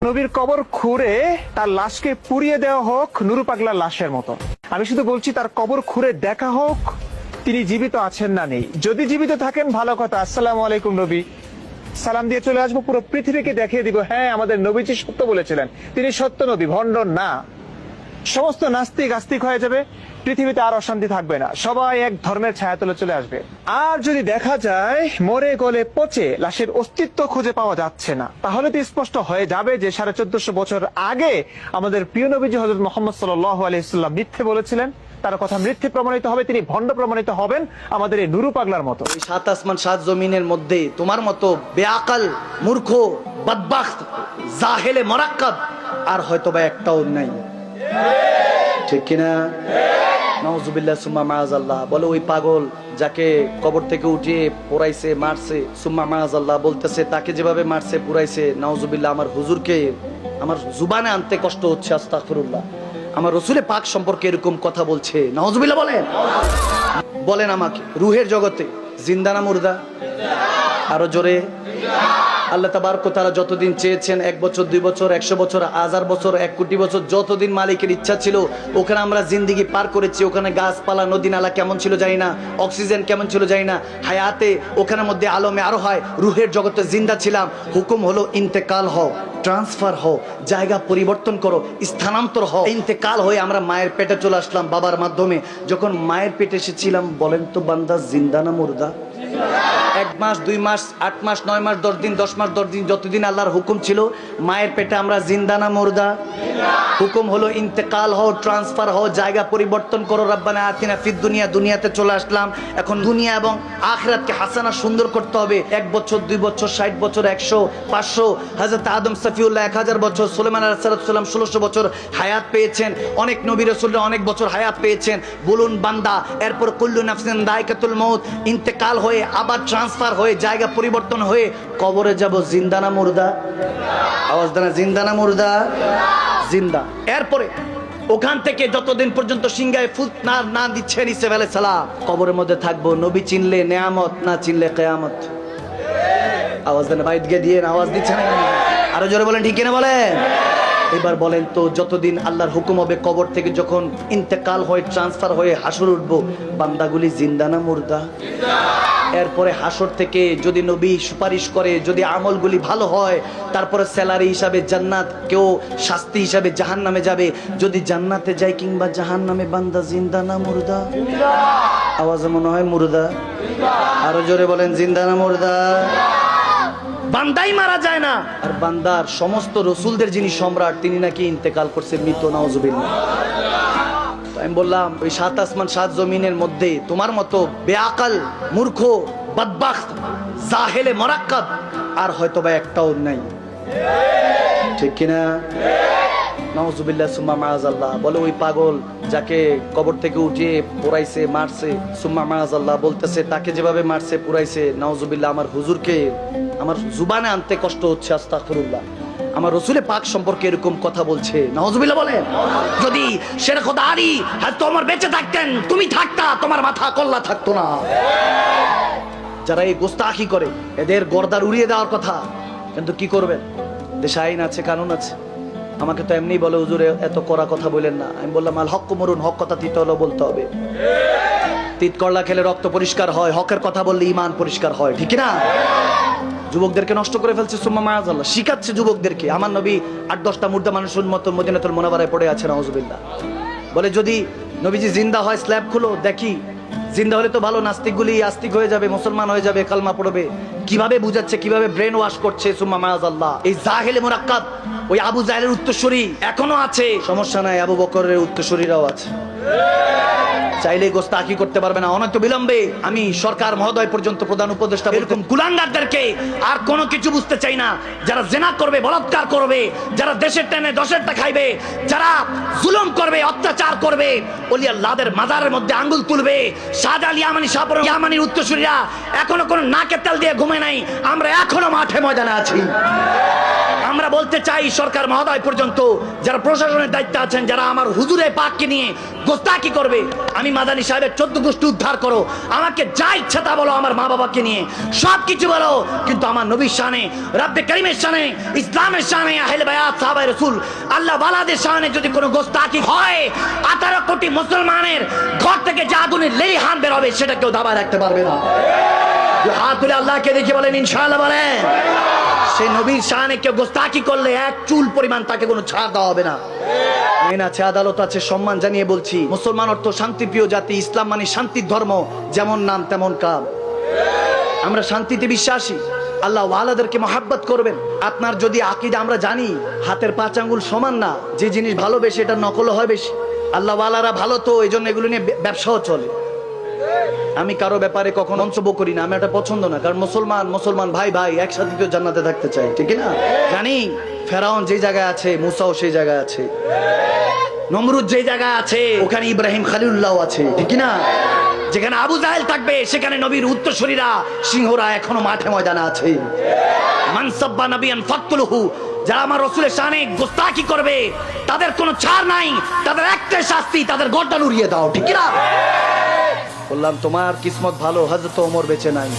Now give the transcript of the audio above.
নবীর কবর খুঁড়ে তার লাশকে পুড়িয়ে দেওয়া হোক নুরু পাগলার লাশের মতো। আমি শুধু বলছি তার কবর খুঁড়ে দেখা হোক তিনি জীবিত আছেন না নেই। যদি জীবিত থাকেন ভালো কথা, আসসালামু আলাইকুম নবী, সালাম দিয়ে চলে আসবো, পুরো পৃথিবীকে দেখিয়ে দিব হ্যাঁ আমাদের নবীজি সত্য বলেছিলেন, তিনি সত্য নবী, ভণ্ড না। সমস্ত নাস্তিক আস্তিক হয়ে যাবে, পৃথিবীতে আর অশান্তি থাকবে না, সবাই এক ধর্মের ছায়াতলে চলে আসবে। আর যদি দেখা যায় মরে গলে পচে লাশের অস্তিত্ব খুঁজে পাওয়া যাচ্ছে না, তাহলে তো স্পষ্ট হয়ে যাবে যে 1450 বছর আগে আমাদের প্রিয় নবীজি হযরত মুহাম্মদ সাল্লাল্লাহু আলাইহি ওয়াসাল্লাম মিথ্যে বলেছিলেন, তার কথা মিথ্যে প্রমাণিত হবে, তিনি ভণ্ড প্রমাণিত হবেন আমাদের এই নুরু পাগলার মতো। সাত আসমান সাত জমিনের মধ্যে তোমার মতো বেআকাল মূর্খ বদবাখত জাহেলে মুরাক্কাব আর হয়তোবা একটাও নাই, ঠিক কিনা? নাউজুবিল্লাহ সুম্মা মাআযাল্লাহ। বলে ওই পাগল যাকে কবর থেকে উঠিয়ে পোড়াইছে মারছে, সুম্মা মাআযাল্লাহ বলতেছে তাকে যেভাবে মারছে পুরাইছে, নাউজুবিল্লাহ আমার হুজুরকে আমার জুবানে আনতে কষ্ট হচ্ছে, আস্তাগফিরুল্লাহ। আমার রাসূলে পাক সম্পর্কে এরকম কথা বলছে, নাউজুবিল্লাহ বলেন। বলেন আমাকে রুহের জগতে জিন্দা না মুর্দা? আরো জোরে। আল্লাহ তাবারক ওয়া তাআলা যতদিন চেয়েছেন, 1 বছর 2 বছর 100 বছর 1000 বছর 1 কোটি বছর, যতদিন মালিকের ইচ্ছা ছিল ওখানে আমরা জিন্দেগি পার করেছি। ওখানে গাছপালা নদী নালা কেমন ছিল জানি না, অক্সিজেন কেমন ছিল জানি না, হায়াতে ওখানের মধ্যে আলমে আরো হয় রুহের জগতে জিন্দা ছিলাম। হুকুম হলো ইন্তেকাল হও, ট্রান্সফার হও, জায়গা পরিবর্তন করো, স্থানান্তর হও। ইন্তেকাল হয়ে আমরা মায়ের পেটে চলে আসলাম বাবার মাধ্যমে। যখন মায়ের পেটে এসেছিলাম বলেন তো বান্দা জিন্দা না মুর্দা? 1 মাস 2 মাস 8 মাস 9 মাস 10 দিন 10 মাস 10 দিন যতদিন আল্লাহর হুকুম ছিল মায়ের পেটে আমরা জিন্দা না মুর্দা? হুকুম হলো ইন্তেকাল হও, ট্রান্সফার হও, জায়গা পরিবর্তন করো। রব্বানা আতিনা ফিদ দুনিয়া, দুনিয়াতে চলে আসলাম। এখন দুনিয়া এবং আখিরাতকে হাসানা সুন্দর করতে হবে। 1 বছর 2 বছর 60 বছর 100 500। হযরত আদম সফিউল্লাহ 1000 বছর, সুলাইমান আলাইহিস সালাম 1600 বছর হায়াত পেয়েছেন। অনেক নবী রাসূলরা অনেক বছর হায়াত পেয়েছেন। বলুন বান্দা, এরপর কুল্লু নাফসিন যায়কাতুল মউত, ইন্তেকাল হয়ে আবার ট্রান্সফার হয়ে জায়গা পরিবর্তন হয়ে কবরে যাব, জিন্দা না মুর্দা? আওয়াজ দেন, জিন্দা না মুর্দা? জিন্দা। এরপরে ওখান থেকে যতদিন পর্যন্ত সিংহায় ফুট না দিচ্ছেন ঈসা আলাইহিস সালাম, কবরের মধ্যে থাকবো। নবী চিনলে নেয়ামত, না চিনলে কিয়ামত। আওয়াজ দেন, বাইত গিয়ে দিয়ে আওয়াজ দিচ্ছেন, আরো জোরে বলেন, ঠিক কিনা বলেন? এবার বলেন তো যতদিন আল্লাহর হুকুম হবে কবর থেকে যখন ইন্তেকাল হয়ে ট্রান্সফার হয়ে হাসর উঠবো, বান্দাগুলি জিন্দা না মুর্দা? এরপরে হাসর থেকে যদি নবী সুপারিশ করে, যদি আমলগুলি ভালো হয়, তারপরে স্যালারি হিসাবে জান্নাত, কেউ শাস্তি হিসাবে জাহান্নামে যাবে। যদি জান্নাতে যায় কিংবা জাহান্নামে, বান্দা জিন্দা না মুর্দা? আওয়াজে মনে হয় মুর্দা। আরো জোরে বলেন, জিন্দা না মুর্দা? বান্দাই মারা যায় না, আর বান্দার সমস্ত রসুলদের যিনি সম্রাট তিনি নাকি ইন্তেকাল করছে, মৃত, নাউজুবিল্লাহ। আমি বললাম ওই 7 আসমান 7 জমিনের মধ্যে তোমার মতো বেআকাল মূর্খ বদবাখত জাহেলে মুরাক্কাব আর হয়তোবা একটাও নাই, ঠিক কিনা? নাউজুবিল্লাহ সুম্মা মাআযাল্লাহ। বলে ওই পাগল যাকে কবর থেকে উঠিয়ে পোড়াইছে মারছে, সুম্মা মাআযাল্লাহ বলতেছে তাকে যেভাবে মারছে পুরাইছে, নাউজুবিল্লাহ আমার হুজুরকে আমার জুবানে আনতে কষ্ট হচ্ছে, আস্তাগফিরুল্লাহ। আমার রাসূলে পাক সম্পর্কে এরকম কথা বলছে, নাউজুবিল্লাহ বলেন। যদি শের খোদা আলী হযরত ওমর বেঁচে থাকতেন, তুমি থাকতা, তোমার মাথা কল্লা থাকতো না। যারা এই গোস্তাখি করে এদের গর্দার উড়িয়ে দেওয়ার কথা, কিন্তু কি করবেন? দেশে আইন আছে, কানুন আছে। আমাকে তো এমনি বলে হুজুর এত কড়া কথা বলেন না। আমি বললাম আল হক মরুন, হক কথা তিত হলো বলতে হবে। তিত করলা খেলে রক্ত পরিষ্কার হয়, হকের কথা বললে ঈমান পরিষ্কার হয়, ঠিক না? যুবকদেরকে নষ্ট করে ফেলছে, সুম্মা মাআযাল্লাহ। শিখাচ্ছে যুবকদেরকে। আমার নবী 8-10টা মুর্দা মানুষের মতো মদিনাতুল মুনাওয়ারায় পড়ে আছে, নাউজুবিল্লাহ। বলে যদি নবীজি জিন্দা হয় স্ল্যাব খুলো দেখি, জিন্দা হলে তো ভালো, নাস্তিকগুলি আস্তিক হয়ে যাবে, মুসলমান হয়ে যাবে, কালমা পড়বে। কিভাবে বুঝাচ্ছে, কিভাবে ব্রেন ওয়াশ করছে, সুম্মা মাআযাল্লাহ। এই জাহেলে মুরাক্কাব, ওই আবু জাহেলের উত্তরসূরি এখনো আছে, সমস্যা নাই, আবু বকরের উত্তরসূরিরাও আছে। চাইলে গোস্তাখি করতে পারবে না। অনন্ত বিলম্বে আমি সরকার মহোদয় পর্যন্ত প্রধান উপদেষ্টা এরকম কুলাঙ্গারদেরকে আর কোনো কিছু বুঝতে চাই না। যারা জেনা করবে, বলাৎকার করবে, যারা দেশের টেনে দশেরটা খাইবে, যারা জুলুম করবে, অত্যাচার করবে, ওলি আল্লাহদের মাজারের মধ্যে আঙ্গুল তুলবে, শাহজালাল ইয়ামানি শাহপুর ইয়ামানির উত্তরসূরিরা এখনো কোনো নাকে তেল দিয়ে ঘুমে নাই। আমরা এখনো মাঠে ময়দানে আছি। আমরা বলতে চাই সরকার মহোদয় পর্যন্ত, যারা প্রশাসনের দায়িত্বে আছেন, যারা আমার হুজুরে পাককে নিয়ে গোস্তাখি করবে, আমি মাদানী সাহেবের 14 গোষ্ঠী উদ্ধার করো, আমাকে যা ইচ্ছা তা বলো, আমার মা বাবাকে নিয়ে সব কিছু বলো, কিন্তু আমার নবীর শানে, রব্বে করিমের শানে, ইসলামের শানে, আহলে বায়াত সাহাবায়ে রাসূল আল্লাহ ওয়ালাদের শানে যদি কোনো গোস্তাকি হয়, 18 কোটি মুসলমানের ঘর থেকে যে আগুনের লেলিহান বের হবে সেটা কেউ দাবায় রাখতে পারবে না। হাত তুলে আল্লাহকে দেখে বলেন ইনশাআল্লাহ বলেন। সেই নবীর শানে কেউ গোস্তাকি করলে এক চুল পরিমাণ তাকে কোনো ছাড় দেওয়া হবে না। আইন আছে, আদালত আছে, সম্মান জানিয়ে বলছি, মুসলমান অর্থ শান্তিপ্রিয় জাতি, ইসলাম মানে শান্তির ধর্ম, যেমন নাম তেমন কাম। আমরা শান্তিতে বিশ্বাসী, আল্লাহ ওয়ালাদেরকে মহাব্বত করবেন। আপনার যদি আকীদা, আমরা জানি হাতের 5 আঙ্গুল সমান না, যে জিনিস ভালো বেশি এটা নকল হয় বেশি। আল্লাহ ওয়ালারা ভালো, তো এই জন্য এগুলো নিয়ে ব্যবসাও চলে। আমি কারো ব্যাপারে কখনো মন্তব্য করি না, আমি এটা পছন্দ না, কারণ মুসলমান ভাই ভাই একসাথে তো জান্নাতে থাকতে চাই, ঠিক না? জানি ফেরাউন যে জায়গায় আছে, মুসাও সেই জায়গায় আছে, নমরুদ যে জায়গায় আছে ওখানে ইব্রাহিম খলিলুল্লাহ আছে, ঠিক না? যেখানে আবু জাহেল থাকবে সেখানে নবীর উত্তরসূরিরা, সিংহরা এখনো মাঠে ময়দানে আছে। মান সাব্বা নবিয়ান ফাকতুলহু, যারা আমার রাসূলের শানে গোস্তাকি করবে তাদের কোনো ছাড় নাই, তাদের একটাই শাস্তি, তাদের গর্দান উড়িয়ে দাও, ঠিক না? বললাম তোমার কিসমত ভালো, হযরত ওমর বেঁচে নাই।